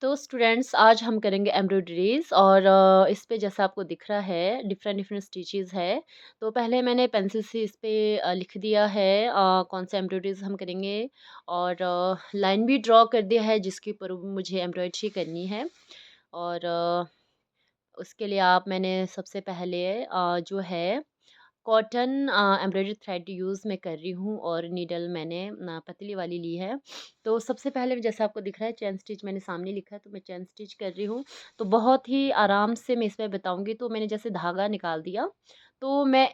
तो स्टूडेंट्स आज हम करेंगे एम्ब्रॉयडरीज और इस पे जैसा आपको दिख रहा है डिफरेंट डिफरेंट स्टिचेस है। तो पहले मैंने पेंसिल से इस पे लिख दिया है कौन सा एम्ब्रॉयडरीज हम करेंगे और लाइन भी ड्रॉ कर दिया है जिसके ऊपर मुझे एम्ब्रॉयडरी करनी है। और उसके लिए आप मैंने सबसे पहले जो है कॉटन एम्ब्रॉयडरी थ्रेड यूज़ मैं कर रही हूँ और नीडल मैंने पतली वाली ली है। तो सबसे पहले जैसा आपको दिख रहा है चेन स्टिच मैंने सामने लिखा है तो मैं चेन स्टिच कर रही हूँ। तो बहुत ही आराम से मैं इसमें बताऊँगी। तो मैंने जैसे धागा निकाल दिया तो मैं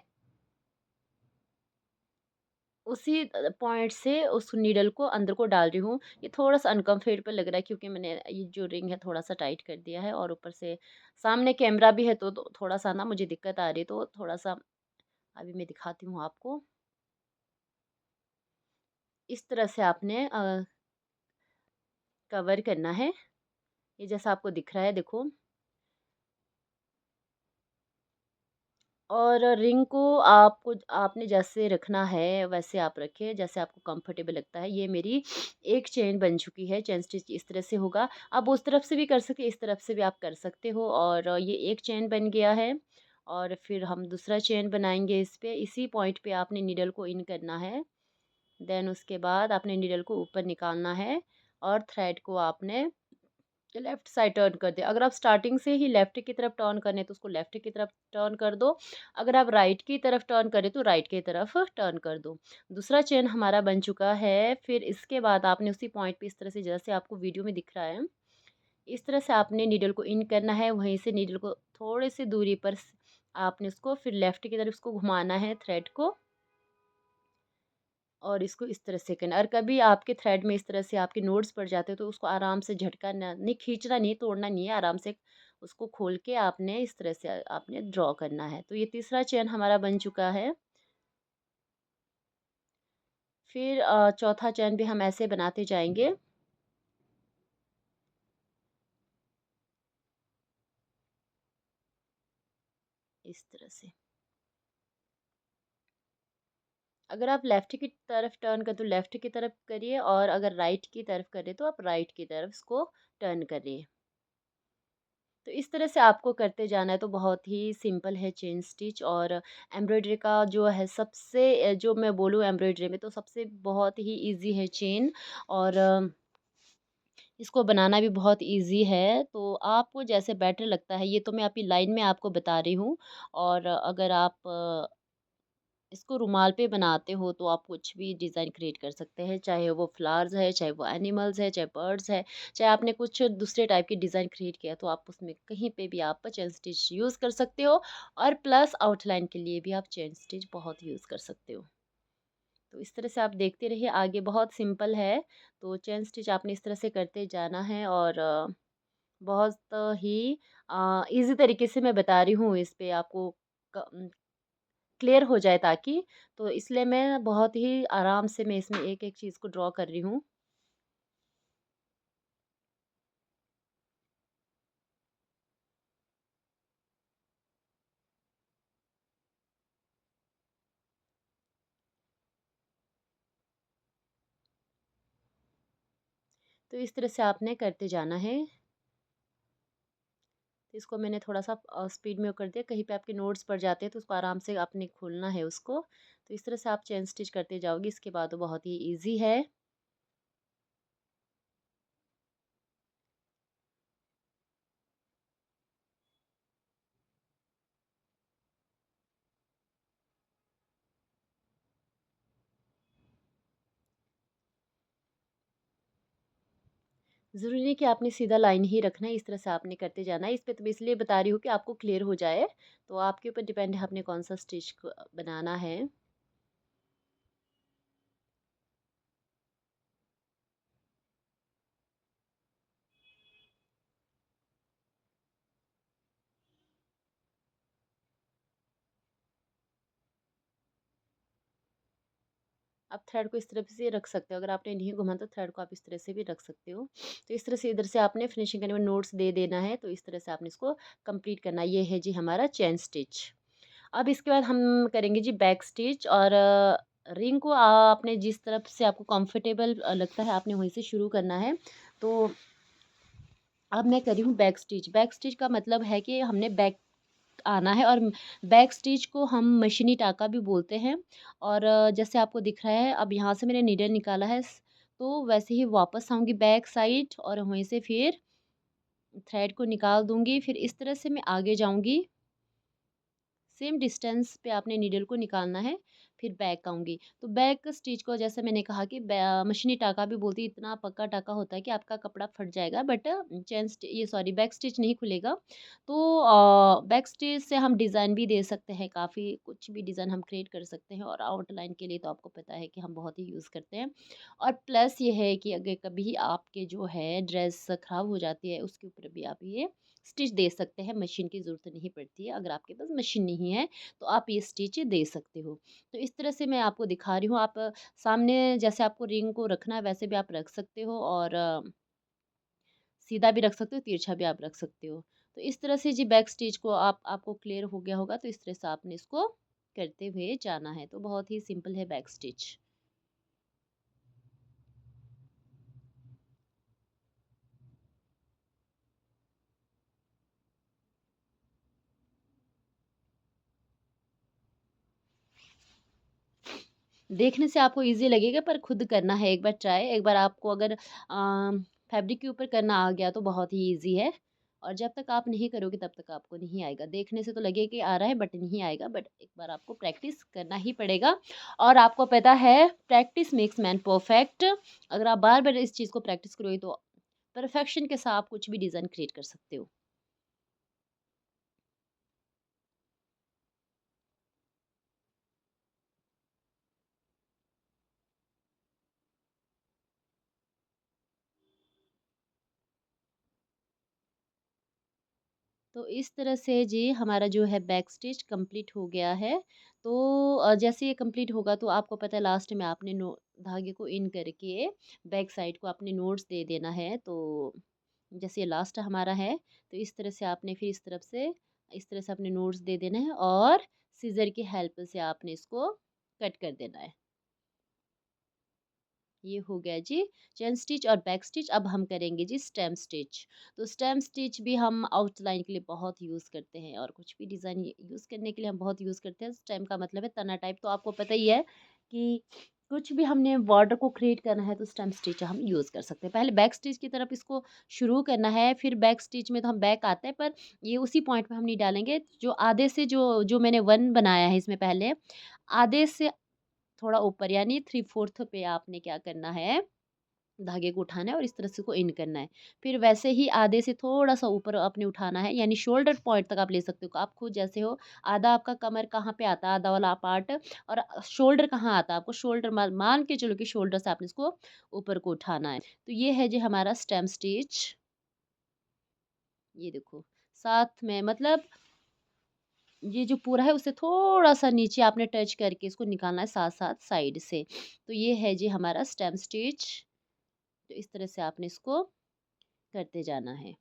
उसी पॉइंट से उस नीडल को अंदर को डाल रही हूँ। ये थोड़ा-सा अनकम्फर्टेबल लग रहा है क्योंकि मैंने ये जो रिंग है थोड़ा-सा टाइट कर दिया है और ऊपर से सामने कैमरा भी है तो थोड़ा-सा ना मुझे दिक्कत आ रही है। तो थोड़ा-सा अभी मैं दिखाती हूँ आपको। इस तरह से आपने कवर करना है। ये जैसा आपको दिख रहा है देखो। और रिंग को आपको आपने जैसे रखना है वैसे आप रखें जैसे आपको कंफर्टेबल लगता है। ये मेरी एक चेन बन चुकी है। चेन स्टिच इस तरह से होगा। आप उस तरफ से भी कर सकते इस तरफ से भी आप कर सकते हो। और ये एक चेन बन गया है। और फिर हम दूसरा चेन बनाएंगे इस पे। इसी पॉइंट पे आपने नीडल को इन करना है। देन उसके बाद आपने नीडल को ऊपर निकालना है और थ्रेड को आपने लेफ्ट साइड टर्न कर दें। अगर आप स्टार्टिंग से ही लेफ्ट की तरफ टर्न करने तो उसको लेफ्ट की तरफ टर्न कर दो। अगर आप राइट की तरफ टर्न करें तो राइट की तरफ टर्न कर दो। दूसरा चेन हमारा बन चुका है। फिर इसके बाद आपने उसी पॉइंट पे इस तरह से जैसे आपको वीडियो में दिख रहा है इस तरह से आपने नीडल को इन करना है। वहीं से नीडल को थोड़े से दूरी पर आपने उसको फिर लेफ्ट की तरफ उसको घुमाना है थ्रेड को। और इसको इस तरह से करना। और कभी आपके थ्रेड में इस तरह से आपके नोड्स पड़ जाते हैं तो उसको आराम से झटका ना नहीं, खींचना नहीं, तोड़ना नहीं है। आराम से उसको खोल के आपने इस तरह से आपने ड्रॉ करना है। तो ये तीसरा चेन हमारा बन चुका है। फिर चौथा चेन भी हम ऐसे बनाते जाएंगे इस तरह से। अगर आप लेफ्ट की तरफ टर्न कर तो लेफ्ट की तरफ करिए और अगर राइट की तरफ करें तो आप राइट की तरफ इसको टर्न करिए। तो इस तरह से आपको करते जाना है। तो बहुत ही सिंपल है चेन स्टिच। और एम्ब्रॉयडरी का जो है सबसे जो मैं बोलूँ एम्ब्रॉयडरी में तो सबसे बहुत ही इजी है चेन। और इसको बनाना भी बहुत इजी है। तो आपको जैसे बेटर लगता है ये तो मैं अपनी लाइन में आपको बता रही हूँ। और अगर आप इसको रुमाल पे बनाते हो तो आप कुछ भी डिज़ाइन क्रिएट कर सकते हैं। चाहे वो फ्लावर्स है, चाहे वो एनिमल्स है, चाहे बर्ड्स है, चाहे आपने कुछ दूसरे टाइप की डिज़ाइन क्रिएट किया तो आप उसमें कहीं पे भी आप चेन स्टिच यूज़ कर सकते हो। और प्लस आउटलाइन के लिए भी आप चेन स्टिच बहुत यूज़ कर सकते हो। तो इस तरह से आप देखते रहिए आगे बहुत सिंपल है। तो चेन स्टिच आपने इस तरह से करते जाना है। और बहुत ही ईज़ी तरीके से मैं बता रही हूँ इस पे आपको क्लियर हो जाए ताकि। तो इसलिए मैं बहुत ही आराम से मैं इसमें एक-एक चीज़ को ड्रॉ कर रही हूँ। तो इस तरह से आपने करते जाना है। तो इसको मैंने थोड़ा-सा स्पीड में कर दिया। कहीं पे आपके नोट्स पड़ जाते हैं तो उसको आराम से आपने खोलना है उसको। तो इस तरह से आप चेन स्टिच करते जाओगे। इसके बाद वो बहुत ही ईज़ी है। ज़रूरी नहीं कि आपने सीधा लाइन ही रखना है, इस तरह से आपने करते जाना है। इस पे तो मैं इसलिए बता रही हूँ कि आपको क्लियर हो जाए। तो आपके ऊपर डिपेंड है आपने कौन-सा स्टिच क बनाना है। आप थ्रेड को इस तरफ से रख सकते हो। अगर आपने नहीं घुमा तो थ्रेड को आप इस तरह से भी रख सकते हो। तो इस तरह से इधर से आपने फिनिशिंग करने में नोट्स दे देना है। तो इस तरह से आपने इसको कंप्लीट करना है। ये है जी हमारा चेन स्टिच। अब इसके बाद हम करेंगे जी बैक स्टिच। और रिंग को आपने जिस तरफ से आपको कंफर्टेबल लगता है आपने वहीं से शुरू करना है। तो अब मैं कर रही हूँ बैक स्टिच। बैक स्टिच का मतलब है कि हमने बैक आना है और बैक स्टिच को हम मशीनी टाँका भी बोलते हैं। और जैसे आपको दिख रहा है, अब यहाँ से मैंने नीडल निकाला है तो वैसे ही वापस आऊँगी बैक साइड और वहीं से फिर थ्रेड को निकाल दूँगी। फिर इस तरह से मैं आगे जाऊँगी। सेम डिस्टेंस पे आपने नीडल को निकालना है, फिर बैक आऊँगी। तो बैक स्टिच को जैसे मैंने कहा कि मशीनी टाँका भी बोलती है, इतना पक्का टाँका होता है कि आपका कपड़ा फट जाएगा, बट चेन स्टि ये सॉरी बैक स्टिच नहीं खुलेगा। तो बैक स्टिच से हम डिज़ाइन भी दे सकते हैं, काफ़ी कुछ भी डिज़ाइन हम क्रिएट कर सकते हैं, और आउटलाइन के लिए तो आपको पता है कि हम बहुत ही यूज़ करते हैं। और प्लस ये है कि अगर कभी आपके जो है ड्रेस ख़राब हो जाती है, उसके ऊपर भी आप ये स्टिच दे सकते हैं, मशीन की ज़रूरत नहीं पड़ती है। अगर आपके पास मशीन नहीं है, तो आप ये स्टिच दे सकते हो। तो इस तरह से मैं आपको दिखा रही हूँ, आप सामने जैसे आपको रिंग को रखना है, वैसे भी आप रख सकते हो, और सीधा भी रख सकते हो, तिरछा भी आप रख सकते हो। तो इस तरह से जी बैक स्टिच को आपको क्लियर हो गया होगा, तो इस तरह से आपने इसको करते हुए जाना है। तो बहुत ही सिंपल है बैक स्टिच। देखने से आपको ईज़ी लगेगा, पर खुद करना है एक बार ट्राई। एक बार आपको अगर फैब्रिक के ऊपर करना आ गया तो बहुत ही ईज़ी है, और जब तक आप नहीं करोगे तब तक आपको नहीं आएगा। देखने से तो लगे कि आ रहा है, बट नहीं आएगा, बट एक बार आपको प्रैक्टिस करना ही पड़ेगा। और आपको पता है प्रैक्टिस मेक्स मैन परफेक्ट। अगर आप बार-बार इस चीज़ को प्रैक्टिस करोगे तो परफेक्शन के साथ आप कुछ भी डिज़ाइन क्रिएट कर सकते हो। तो इस तरह से जी हमारा जो है बैक स्टिच कंप्लीट हो गया है। तो जैसे ये कंप्लीट होगा तो आपको पता है लास्ट में आपने नो धागे को इन करके बैक साइड को आपने नोट्स दे देना है। तो जैसे ये लास्ट हमारा है, तो इस तरह से आपने फिर इस तरह से अपने नोट्स दे देना है, और सीज़र की हेल्प से आपने इसको कट कर देना है। ये हो गया जी चेन स्टिच और बैक स्टिच। अब हम करेंगे जी स्टेम स्टिच। तो स्टेम स्टिच भी हम आउटलाइन के लिए बहुत यूज़ करते हैं, और कुछ भी डिज़ाइन यूज़ करने के लिए हम बहुत यूज़ करते हैं। स्टेम का मतलब है तना टाइप, तो आपको पता ही है कि कुछ भी हमने बॉर्डर को क्रिएट करना है तो स्टेम स्टिच हम यूज़ कर सकते हैं। पहले बैक स्टिच की तरफ इसको शुरू करना है, फिर बैक स्टिच में तो हम बैक आते हैं, पर ये उसी पॉइंट पे हम नहीं डालेंगे। जो आधे से जो मैंने 1 बनाया है इसमें पहले, आधे से थोड़ा ऊपर यानी 3/4 पे आपने क्या करना है, धागे को उठाना है और इस तरह से इसको इन करना है। फिर वैसे ही आधे से थोड़ा-सा ऊपर आपने उठाना है, यानी शोल्डर पॉइंट तक आप ले सकते हो। आप खुद जैसे हो, आधा आपका कमर कहाँ पे आता है, आधा वाला पार्ट, और शोल्डर कहाँ आता है, आपको शोल्डर मान के चलो कि शोल्डर से आपने इसको ऊपर को उठाना है। तो ये है जी हमारा स्टेम स्टिच। ये देखो, साथ में मतलब ये जो पूरा है उससे थोड़ा-सा नीचे आपने टच करके इसको निकालना है साथ-साथ साइड से। तो ये है जी हमारा स्टेम स्टिच। तो इस तरह से आपने इसको करते जाना है।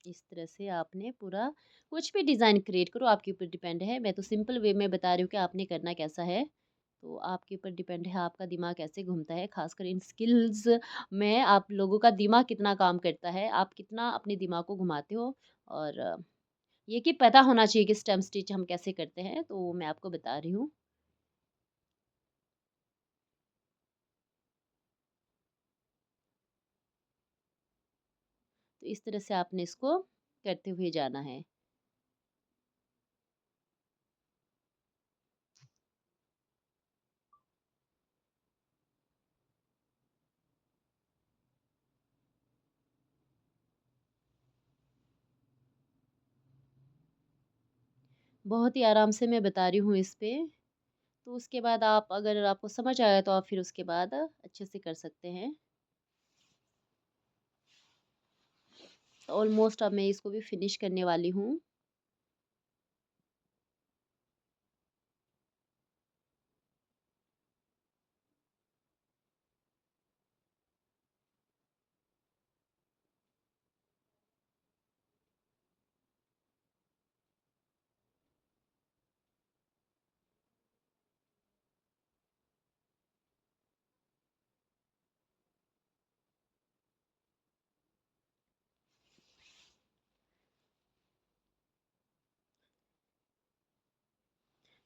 इस तरह से आपने पूरा कुछ भी डिज़ाइन क्रिएट करो, आपके ऊपर डिपेंड है। मैं तो सिंपल वे में बता रही हूँ कि आपने करना कैसा है। तो आपके ऊपर डिपेंड है आपका दिमाग कैसे घूमता है, ख़ासकर इन स्किल्स में आप लोगों का दिमाग कितना काम करता है, आप कितना अपने दिमाग को घुमाते हो। और ये कि पता होना चाहिए कि स्टेम स्टिच हम कैसे करते हैं, तो मैं आपको बता रही हूँ। तो इस तरह से आपने इसको करते हुए जाना है। बहुत ही आराम से मैं बता रही हूँ इस पे। तो उसके बाद आप अगर आपको समझ आया तो आप फिर उसके बाद अच्छे से कर सकते हैं। ऑलमोस्ट अब मैं इसको भी फिनिश करने वाली हूँ।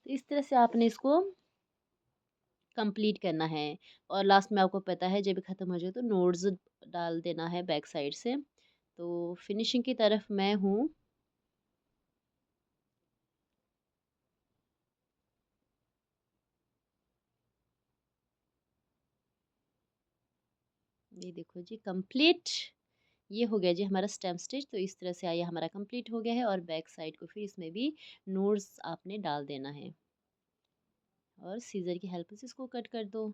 तो इस तरह से आपने इसको कंप्लीट करना है और लास्ट में आपको पता है जब ये ख़त्म हो जाए तो नोड्स डाल देना है बैक साइड से। तो फिनिशिंग की तरफ मैं हूँ। ये देखो जी कंप्लीट। ये हो गया जी हमारा स्टेम स्टिच। तो इस तरह से आइए हमारा कंप्लीट हो गया है और बैक साइड को फिर इसमें भी नोड्स आपने डाल देना है और सीज़र की हेल्प से इसको कट कर दो।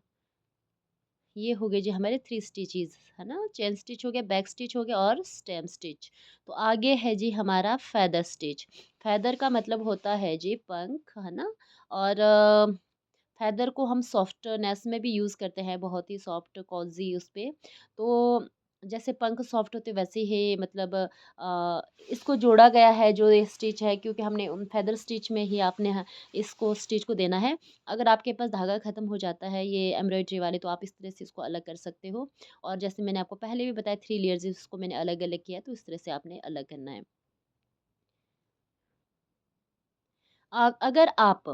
ये हो गए जी हमारे 3 स्टिचेस, है ना? चेन स्टिच हो गया, बैक स्टिच हो गया और स्टेम स्टिच। तो आगे है जी हमारा फेदर स्टिच। फेदर का मतलब होता है जी पंख, है ना? और फेदर को हम सॉफ्टनेस में भी यूज़ करते हैं, बहुत ही सॉफ्ट कॉज़ी उस पे। तो जैसे पंख सॉफ्ट होते वैसे ही मतलब इसको जोड़ा गया है जो ये स्टिच है, क्योंकि हमने फेदर स्टिच में ही आपने इसको स्टिच को देना है। अगर आपके पास धागा ख़त्म हो जाता है ये एम्ब्रॉयडरी वाले, तो आप इस तरह से इसको अलग कर सकते हो। और जैसे मैंने आपको पहले भी बताया 3 लेयर्स इसको मैंने अलग-अलग किया है, तो इस तरह से आपने अलग करना है। अगर आप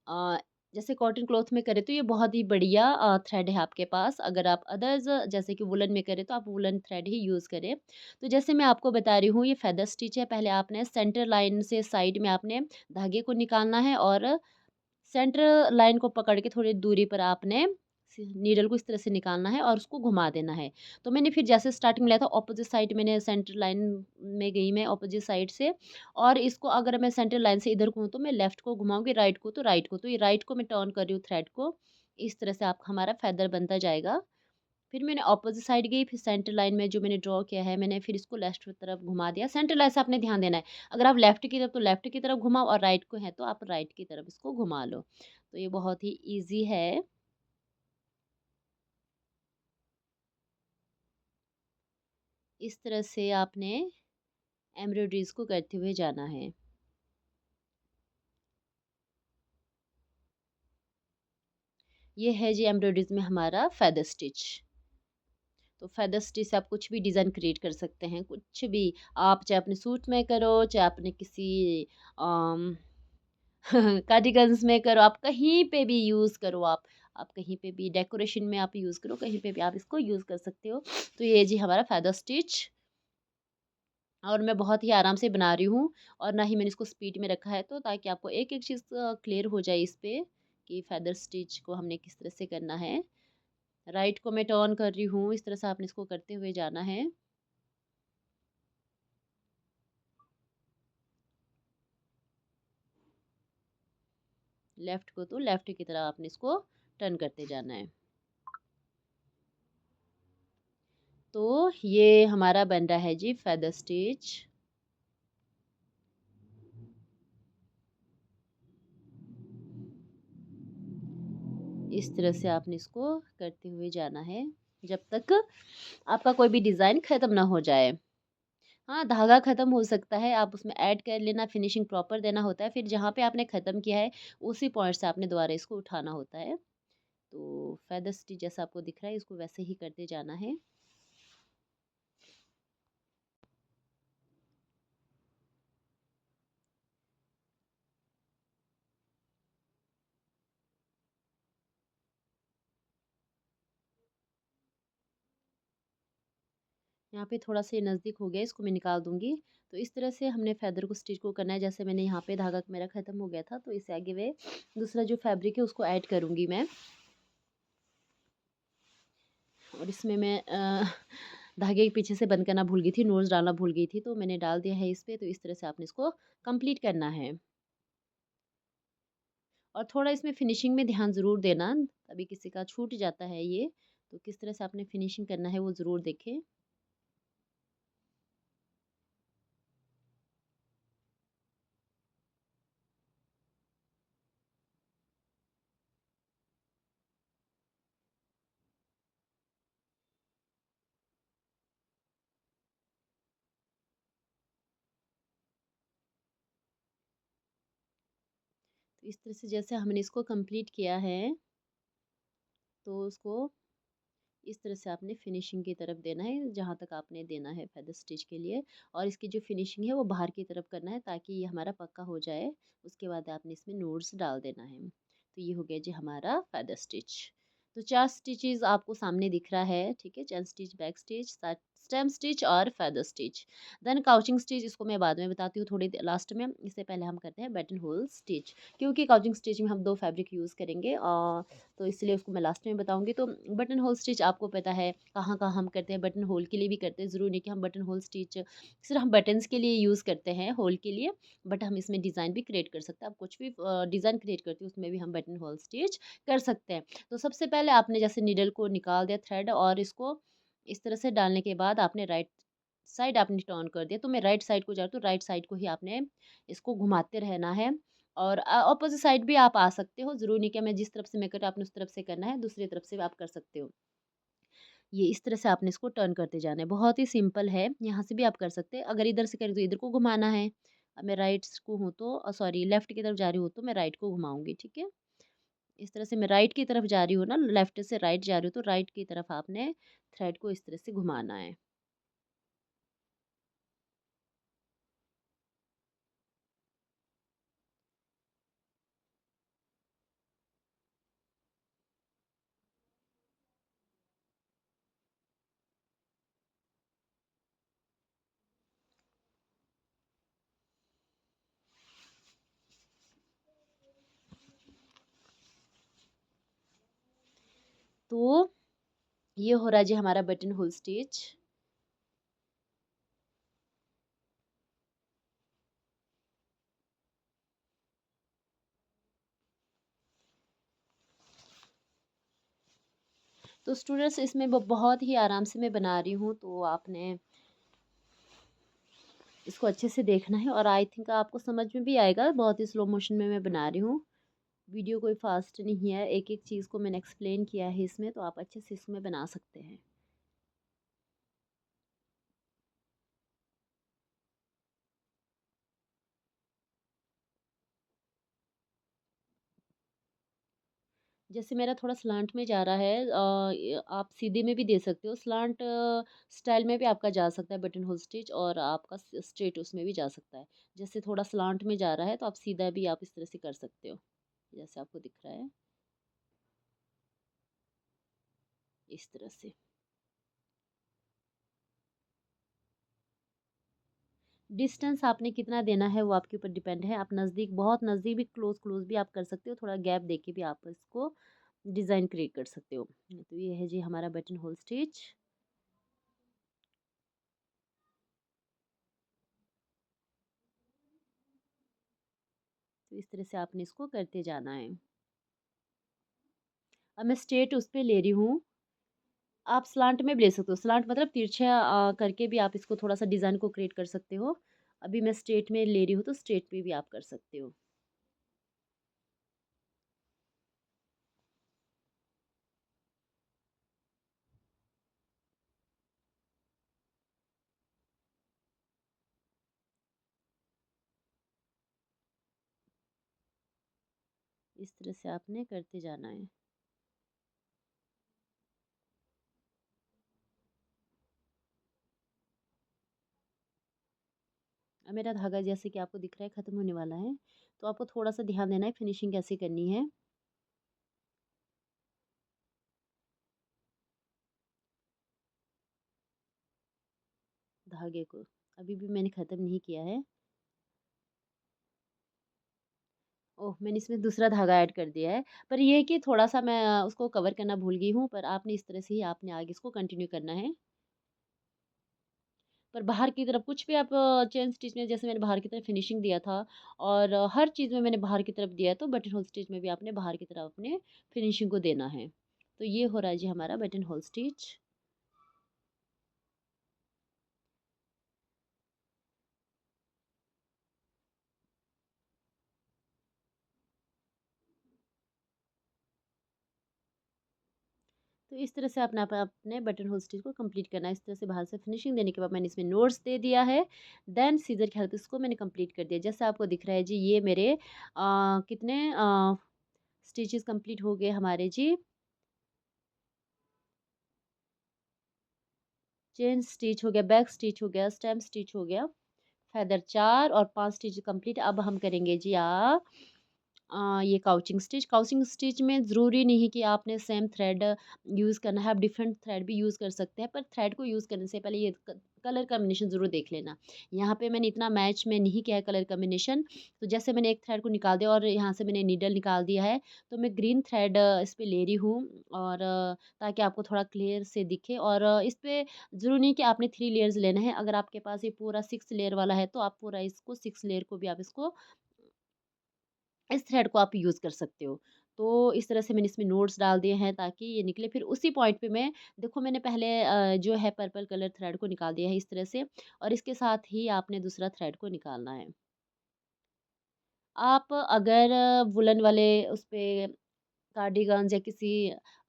अ, जैसे कॉटन क्लॉथ में करें तो ये बहुत ही बढ़िया थ्रेड है आपके पास। अगर आप अदर्स जैसे कि वुलन में करें तो आप वुलन थ्रेड ही यूज़ करें। तो जैसे मैं आपको बता रही हूँ ये फेदर स्टिच है। पहले आपने सेंटर लाइन से साइड में आपने धागे को निकालना है और सेंटर लाइन को पकड़ के थोड़ी दूरी पर आपने नीडल को इस तरह से निकालना है और उसको घुमा देना है। तो मैंने फिर जैसे स्टार्टिंग में लिया था ऑपोजिट साइड, मैंने सेंटर लाइन में गई मैं ऑपोजिट साइड से, और इसको अगर मैं सेंटर लाइन से इधर को हूँ तो मैं लेफ्ट को घुमाऊंगी, राइट को तो राइट को, तो ये राइट को मैं टर्न कर रही हूँ थ्रेड को। इस तरह से आप हमारा फेदर बनता जाएगा। फिर मैंने ऑपोजिट साइड गई, फिर सेंटर लाइन में जो मैंने ड्रॉ किया है मैंने फिर इसको लेफ्ट की तरफ घुमा दिया। सेंटर लाइन से आपने ध्यान देना है। अगर आप लेफ्ट की तरफ तो लेफ्ट की तरफ घुमाओ और राइट को है तो आप राइट की तरफ इसको घुमा लो। तो ये बहुत ही ईज़ी है। इस तरह से आपने एम्ब्रॉयडरीज़ को करते हुए जाना है। ये है जी एम्ब्रॉयडरीज़ में हमारा फेदर स्टिच। तो फेदर स्टिच से आप कुछ भी डिज़ाइन क्रिएट कर सकते हैं, कुछ भी। आप चाहे अपने सूट में करो, चाहे अपने किसी अम कार्डिगन्स में करो, आप कहीं पे भी यूज़ करो आप। आप कहीं पे भी डेकोरेशन में आप यूज़ करो, कहीं पे भी आप इसको यूज़ कर सकते हो। तो ये जी हमारा फेदर स्टिच, और मैं बहुत ही आराम से बना रही हूँ और ना ही मैंने इसको स्पीड में रखा है, तो ताकि आपको एक-एक चीज़ क्लियर हो जाए इस पे कि फेदर स्टिच को हमने किस तरह से करना है। राइट को मैं टर्न कर रही हूँ, इस तरह से आपने इसको करते हुए जाना है। लेफ्ट को तो लेफ्ट की तरह आपने इसको टर्न करते जाना है। तो ये हमारा बन रहा है जी फेदर स्टिच। इस तरह से आपने इसको करते हुए जाना है जब तक आपका कोई भी डिज़ाइन ख़त्म ना हो जाए। हाँ, धागा ख़त्म हो सकता है, आप उसमें ऐड कर लेना, फिनिशिंग प्रॉपर देना होता है, फिर जहाँ पे आपने ख़त्म किया है, उसी पॉइंट से आपने दोबारा इसको उठाना होता है। तो फेदर स्टिच जैसा आपको दिख रहा है, इसको वैसे ही करते जाना है। यहाँ पे थोड़ा-सा ये नज़दीक हो गया है, इसको मैं निकाल दूँगी। तो इस तरह से हमने फेदर को स्टिच को करना है, जैसे मैंने यहाँ पे धागा मेरा ख़त्म हो गया था, तो इससे आगे मैं दूसरा जो फैब्रिक है, उसको ऐड करूँगी मैं। और इसमें मैं धागे के पीछे से बंद करना भूल गई थी, नोज़ डालना भूल गई थी, तो मैंने डाल दिया है इस पे। तो इस तरह से आपने इसको कंप्लीट करना है और थोड़ा इसमें फिनिशिंग में ध्यान ज़रूर देना, कभी किसी का छूट जाता है ये, तो किस तरह से आपने फिनिशिंग करना है वो ज़रूर देखें। तो इस तरह से जैसे हमने इसको कंप्लीट किया है, तो उसको इस तरह से आपने फिनिशिंग की तरफ देना है, जहाँ तक आपने देना है फेदर स्टिच के लिए। और इसकी जो फिनिशिंग है वो बाहर की तरफ करना है, ताकि ये हमारा पक्का हो जाए। उसके बाद आपने इसमें नोट्स डाल देना है। तो ये हो गया जी हमारा फेदर स्टिच। तो 4 स्टिचेज़ आपको सामने दिख रहा है, ठीक है? Chain stitch, back stitch, stem stitch और फेदर स्टिच। देन काउचिंग स्टिच, इसको मैं बाद में बताती हूँ थोड़ी लास्ट में। इससे पहले हम करते हैं बटन होल स्टिच, क्योंकि काउचिंग स्टिच में हम 2 फैब्रिक यूज़ करेंगे, तो इसलिए उसको मैं लास्ट में बताऊँगी। तो बटन होल स्टिच आपको पता है कहाँ-कहाँ हम करते हैं, बटन होल के लिए भी करते हैं। ज़रूरी नहीं कि हम बटन होल स्टिच सिर्फ हम बटन्स के लिए यूज़ करते हैं, होल के लिए, बट हम इसमें डिज़ाइन भी क्रिएट कर सकते हैं। आप कुछ भी डिज़ाइन क्रिएट करते हो उसमें भी हम बटन होल स्टिच कर सकते हैं। तो सबसे पहले आपने जैसे नीडल को निकाल दिया थ्रेड, और इसको इस तरह से डालने के बाद आपने राइट साइड आपने टर्न कर दिया। तो मैं राइट साइड को जा रही हूँ, तो राइट साइड को ही आपने इसको घुमाते रहना है। और अपोज़िट साइड भी आप आ सकते हो, ज़रूरी नहीं कि मैं जिस तरफ से मैं कर रही हूँ आपने उस तरफ से करना है, दूसरी तरफ से भी आप कर सकते हो। ये इस तरह से आपने इसको टर्न करते जाना है, बहुत ही सिंपल है, यहाँ से भी आप कर सकते हैं। अगर इधर से करें तो इधर को घुमाना है। अब मैं राइट्स को हूँ तो सॉरी लेफ्ट की तरफ जा रही हूँ तो मैं राइट को घुमाऊँगी, ठीक है? इस तरह से मैं राइट की तरफ जा रही हूँ ना, लेफ्ट से राइट जा रही हूँ, तो राइट की तरफ आपने थ्रेड को इस तरह से घुमाना है। तो ये हो रहा है जी हमारा बटन होल स्टिच। तो स्टूडेंट्स इसमें बहुत ही आराम से मैं बना रही हूँ, तो आपने इसको अच्छे से देखना है, और आई थिंक आपको समझ में भी आएगा। बहुत ही स्लो मोशन में मैं बना रही हूँ। वीडियो कोई फास्ट नहीं है, एक-एक चीज़ को मैंने एक्सप्लेन किया है इसमें, तो आप अच्छे से इसमें बना सकते हैं। जैसे मेरा थोड़ा स्लांट में जा रहा है, आप सीधे में भी दे सकते हो, स्लांट स्टाइल में भी आपका जा सकता है बटन होल स्टिच, और आपका स्ट्रेट उसमें भी जा सकता है। जैसे थोड़ा स्लांट में जा रहा है तो आप सीधा भी आप इस तरह से कर सकते हो, जैसे आपको दिख रहा है इस तरह से। डिस्टेंस आपने कितना देना है वो आपके ऊपर डिपेंड है। आप नज़दीक, बहुत नज़दीक भी, क्लोज क्लोज भी आप कर सकते हो, थोड़ा गैप देके भी आप इसको डिज़ाइन क्रिएट कर सकते हो। तो ये है जी हमारा बटन होल स्टिच। तो इस तरह से आपने इसको करते जाना है। अब मैं स्ट्रेट उस पे ले रही हूँ। आप स्लांट में भी ले सकते हो, स्लांट मतलब तिरछा करके भी आप इसको थोड़ा-सा डिज़ाइन को क्रिएट कर सकते हो। अभी मैं स्ट्रेट में ले रही हूँ, तो स्ट्रेट पे भी आप कर सकते हो। इस तरह से आपने करते जाना है। अब मेरा धागा जैसे कि आपको दिख रहा है ख़त्म होने वाला है, तो आपको थोड़ा-सा ध्यान देना है फिनिशिंग कैसे करनी है धागे को। अभी भी मैंने ख़त्म नहीं किया है। ओह! मैंने इसमें दूसरा धागा ऐड कर दिया है। पर ये है कि थोड़ा-सा मैं उसको कवर करना भूल गई हूँ, पर आपने इस तरह से ही आपने आगे इसको कंटिन्यू करना है। पर बाहर की तरफ कुछ भी आप चेन स्टिच में, जैसे मैंने बाहर की तरफ फिनिशिंग दिया था, और हर चीज़ में मैंने बाहर की तरफ दिया है, तो बटन होल स्टिच में भी आपने बाहर की तरफ अपने फिनिशिंग को देना है। तो ये हो रहा है जी हमारा बटन होल स्टिच। तो इस तरह से अपना अपने बटन होल स्टिच को कंप्लीट करना है। इस तरह से बाहर से फिनिशिंग देने के बाद मैंने इसमें नोट्स दे दिया है। देन सीज़र की हेल्प से इसको मैंने कंप्लीट कर दिया। जैसे आपको दिख रहा है जी, ये मेरे कितने स्टिचेस कंप्लीट हो गए हमारे जी। चेन स्टिच हो गया, बैक स्टिच हो गया, स्टेम स्टिच हो गया, फेदर 4 और 5 स्टिच कंप्लीट। अब हम करेंगे जी ये काउचिंग स्टिच में ज़रूरी नहीं कि आपने सेम थ्रेड यूज़ करना है, आप डिफरेंट थ्रेड भी यूज़ कर सकते हैं, पर थ्रेड को यूज़ करने से पहले ये कलर कॉम्बिनेशन ज़रूर देख लेना। यहाँ पे मैंने इतना मैच में नहीं किया है कलर कॉम्बिनेशन, तो जैसे मैंने एक थ्रेड को निकाल दिया और यहाँ से मैंने नीडल निकाल दिया है, तो मैं ग्रीन थ्रेड इस पे ले रही हूँ और ताकि आपको थोड़ा क्लियर से दिखे। और इस पे ज़रूरी नहीं कि आपने 3 लेयर्स लेना है, अगर आपके पास ये पूरा 6 लेयर वाला है, तो आप पूरा इसको 6 लेयर को भी आप इसको इस थ्रेड को आप यूज़ कर सकते हो। तो इस तरह से मैंने इसमें नोट्स डाल दिए हैं ताकि ये निकले। फिर उसी पॉइंट पे मैं देखो मैंने पहले जो है पर्पल कलर थ्रेड को निकाल दिया है इस तरह से, और इसके साथ ही आपने दूसरा थ्रेड को निकालना है। आप अगर वुलन वाले उस पे कार्डिगन्स या किसी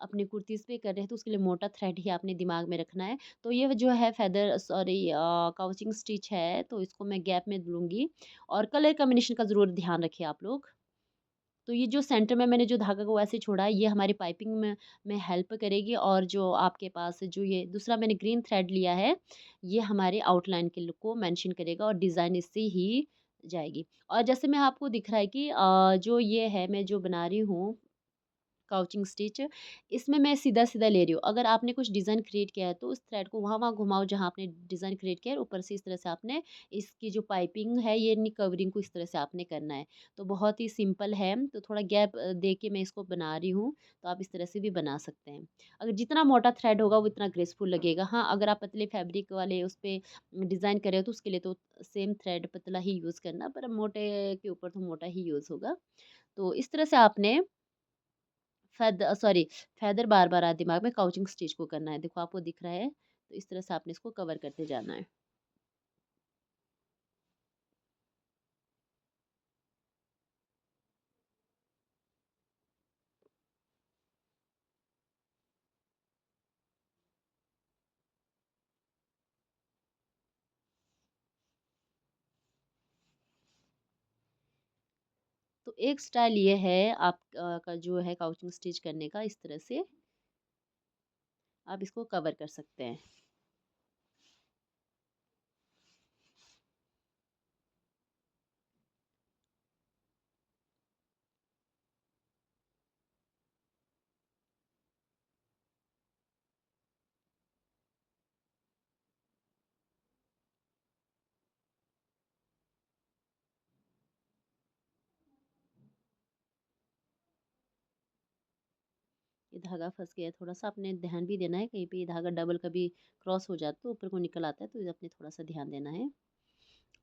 अपनी कुर्तीज़ पे कर रहे हैं तो उसके लिए मोटा थ्रेड ही आपने दिमाग में रखना है। तो ये जो है काउचिंग स्टिच है, तो इसको मैं गैप में लूँगी और कलर कॉम्बिनेशन का ज़रूर ध्यान रखिए आप लोग। तो ये जो सेंटर में मैंने जो धागा को ऐसे छोड़ा है, ये हमारी पाइपिंग में हेल्प करेगी, और जो आपके पास जो ये दूसरा मैंने ग्रीन थ्रेड लिया है, ये हमारे आउटलाइन के लुक को मेंशन करेगा और डिज़ाइन इससे ही जाएगी। और जैसे मैं आपको दिख रहा है कि जो ये है मैं जो बना रही हूँ काउचिंग स्टिच, इसमें मैं सीधा-सीधा ले रही हूँ। अगर आपने कुछ डिज़ाइन क्रिएट किया है तो उस थ्रेड को वहाँ-वहाँ घुमाओ जहाँ आपने डिज़ाइन क्रिएट किया है, ऊपर से इस तरह से आपने इसकी जो पाइपिंग है ये नी कवरिंग को इस तरह से आपने करना है। तो बहुत ही सिंपल है, तो थोड़ा गैप दे के मैं इसको बना रही हूँ, तो आप इस तरह से भी बना सकते हैं। अगर जितना मोटा थ्रेड होगा वो इतना ग्रेसफुल लगेगा। हाँ, अगर आप पतले फैब्रिक वाले उस पे डिज़ाइन कर रहे हो तो उसके लिए तो सेम थ्रेड पतला ही यूज़ करना, पर मोटे के ऊपर तो मोटा ही यूज़ होगा। तो इस तरह से आपने फेदर बार-बार दिमाग में काउचिंग स्टिच को करना है। देखो आपको दिख रहा है, तो इस तरह से आपने इसको कवर करते जाना है। तो एक स्टाइल ये है आप का जो है काउचिंग स्टिच करने का, इस तरह से आप इसको कवर कर सकते हैं। ये धागा फँस गया है थोड़ा-सा, आपने ध्यान भी देना है, कहीं पे ये धागा डबल कभी क्रॉस हो जाता है तो ऊपर को निकल आता है, तो ये आपने थोड़ा-सा ध्यान देना है।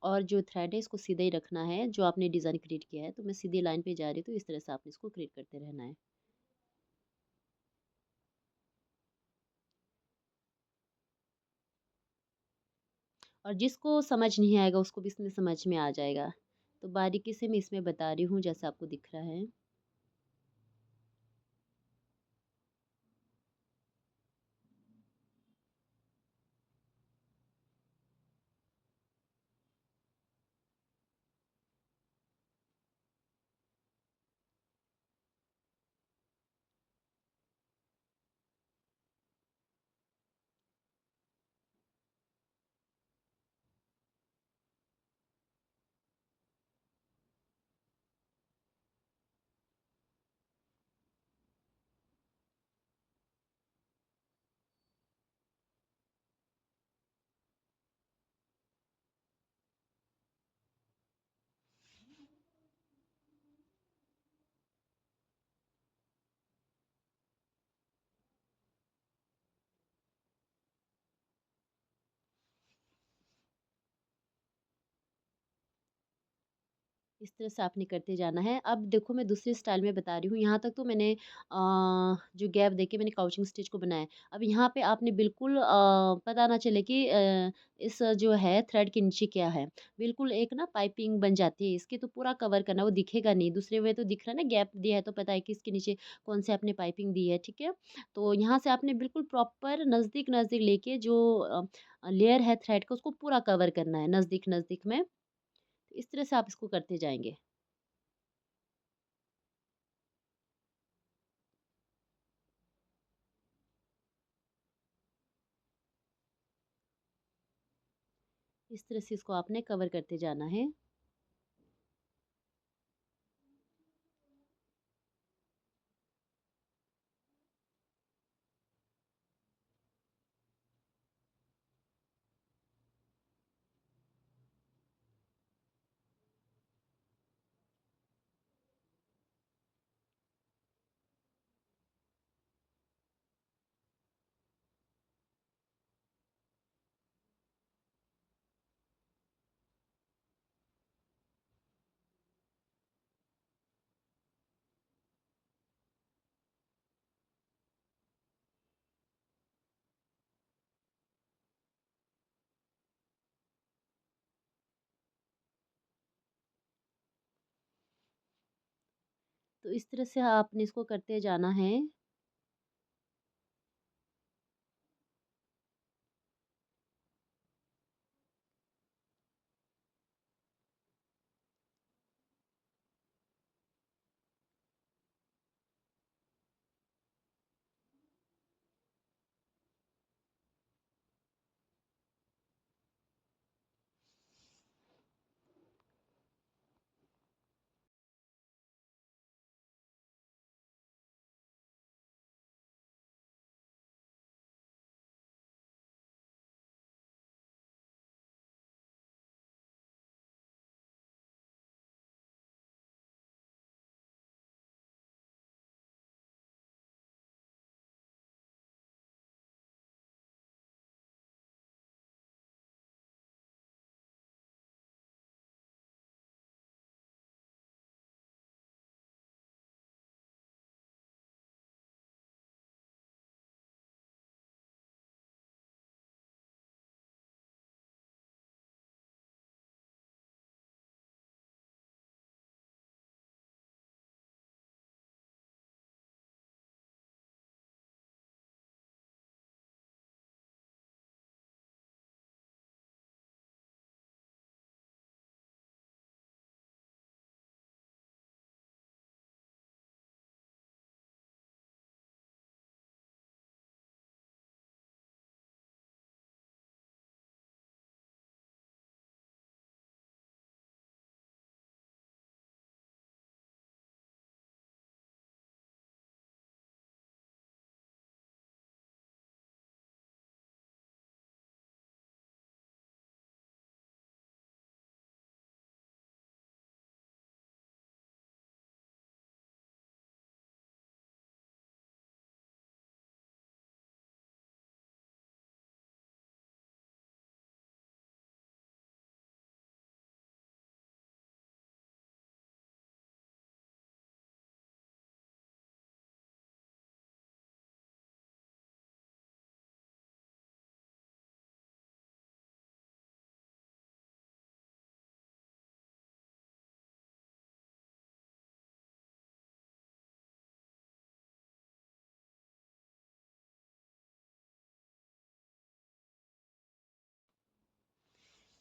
और जो थ्रेड है इसको सीधा ही रखना है, जो आपने डिज़ाइन क्रिएट किया है, तो मैं सीधी लाइन पे जा रही हूँ, तो इस तरह से आपने इसको क्रिएट करते रहना है। और जिसको समझ नहीं आएगा उसको भी इसमें समझ में आ जाएगा। तो बारीकी से मैं इसमें बता रही हूँ जैसा आपको दिख रहा है। इस तरह से आपने करते जाना है। अब देखो मैं दूसरी स्टाइल में बता रही हूँ, यहाँ तक तो मैंने जो गैप देके मैंने काउचिंग स्टिच को बनाया है। अब यहाँ पे आपने बिल्कुल पता ना चले कि इस जो है थ्रेड के नीचे क्या है। बिल्कुल एक ना पाइपिंग बन जाती है इसकी, तो पूरा कवर करना, वो दिखेगा नहीं। दूसरे में तो दिख रहा है ना गैप दिया है तो पता है कि इसके नीचे कौन से आपने पाइपिंग दी है, ठीक है? तो यहाँ से आपने बिल्कुल प्रॉपर नज़दीक-नज़दीक लेके जो लेयर है थ्रेड का उसको पूरा कवर करना है नज़दीक-नज़दीक में। इस तरह से आप इसको करते जाएँगे। इस तरह से इसको आपने कवर करते जाना है। तो इस तरह से आपने इसको करते जाना है।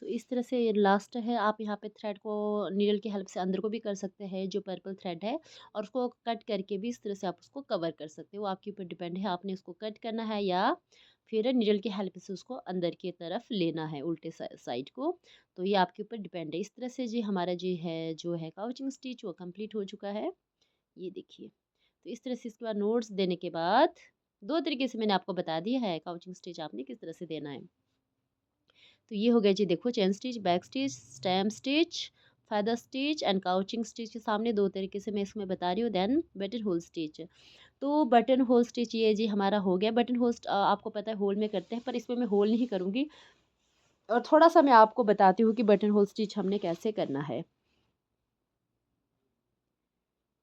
तो इस तरह से ये लास्ट है, आप यहाँ पे थ्रेड को नीडल की हेल्प से अंदर को भी कर सकते हैं जो पर्पल थ्रेड है, और उसको कट करके भी इस तरह से आप उसको कवर कर सकते हो। वो आपके ऊपर डिपेंड है, आपने उसको कट करना है या फिर नीडल की हेल्प से उसको अंदर की तरफ लेना है उल्टे साइड को। तो ये आपके ऊपर डिपेंड है। इस तरह से जी हमारा जी है जो है काउचिंग स्टिच वो कंप्लीट हो चुका है। ये देखिए। तो इस तरह से इसके बाद नोट्स देने के बाद 2 तरीके से मैंने आपको बता दिया है काउचिंग स्टिच आपने किस तरह से देना है। तो ये हो गया जी, देखो chain stitch, back stitch, stem stitch, feather stitch and couching stitch के सामने 2 तरीके से मैं इसमें बता रही हूँ। Then button hole stitch. तो बटन होल स्टिच ये जी हमारा हो गया। बटन होल आपको पता है होल में करते हैं, पर इसमें मैं होल नहीं करूँगी, और थोड़ा-सा मैं आपको बताती हूँ कि बटन होल स्टिच हमने कैसे करना है।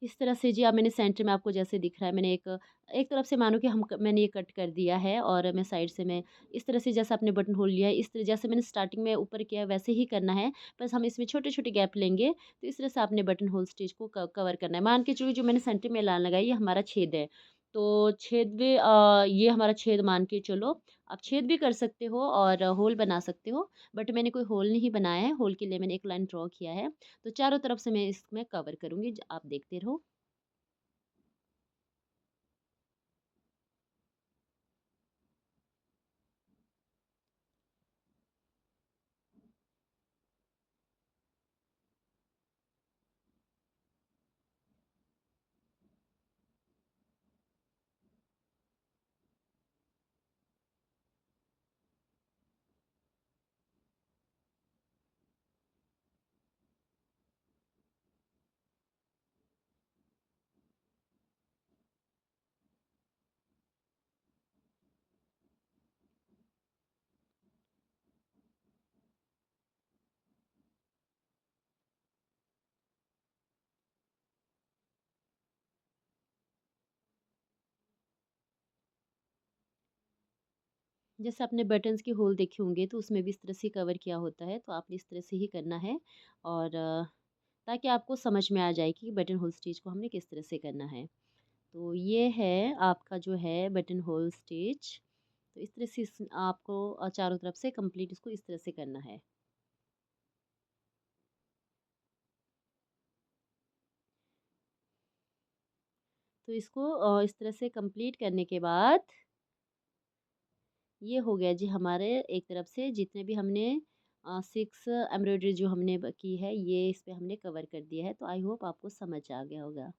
इस तरह से जी, अब मैंने सेंटर में आपको जैसे दिख रहा है, मैंने एक एक तरफ से मानो कि मैंने ये कट कर दिया है, और मैं साइड से मैं इस तरह से जैसे आपने बटन होल लिया है, इस तरह जैसे मैंने स्टार्टिंग में ऊपर किया है वैसे ही करना है। बस हम इसमें छोटे-छोटे गैप लेंगे। तो इस तरह से आपने बटन होल स्टिच को कवर करना है। मान के चलिए जो मैंने सेंटर में लाइन लगाई ये हमारा छेद है। तो छेद में ये हमारा छेद मान के चलो, आप छेद भी कर सकते हो और होल बना सकते हो। बट मैंने कोई होल नहीं बनाया है, होल के लिए मैंने एक लाइन ड्रॉ किया है। तो चारों तरफ से मैं इसमें कवर करूँगी, आप देखते रहो। जैसे आपने बटन्स के होल देखे होंगे तो उसमें भी इस तरह से कवर किया होता है, तो आपने इस तरह से ही करना है और ताकि आपको समझ में आ जाए कि बटन होल स्टिच को हमने किस तरह से करना है। तो ये है आपका जो है बटन होल स्टिच। तो इस तरह से आपको चारों तरफ से कंप्लीट इसको इस तरह से करना है। तो इसको इस तरह से कंप्लीट करने के बाद ये हो गया जी हमारे एक तरफ से जितने भी हमने 6 एम्ब्रॉयडरी जो हमने की है ये इस पे हमने कवर कर दिया है। तो आई होप आपको समझ आ गया होगा।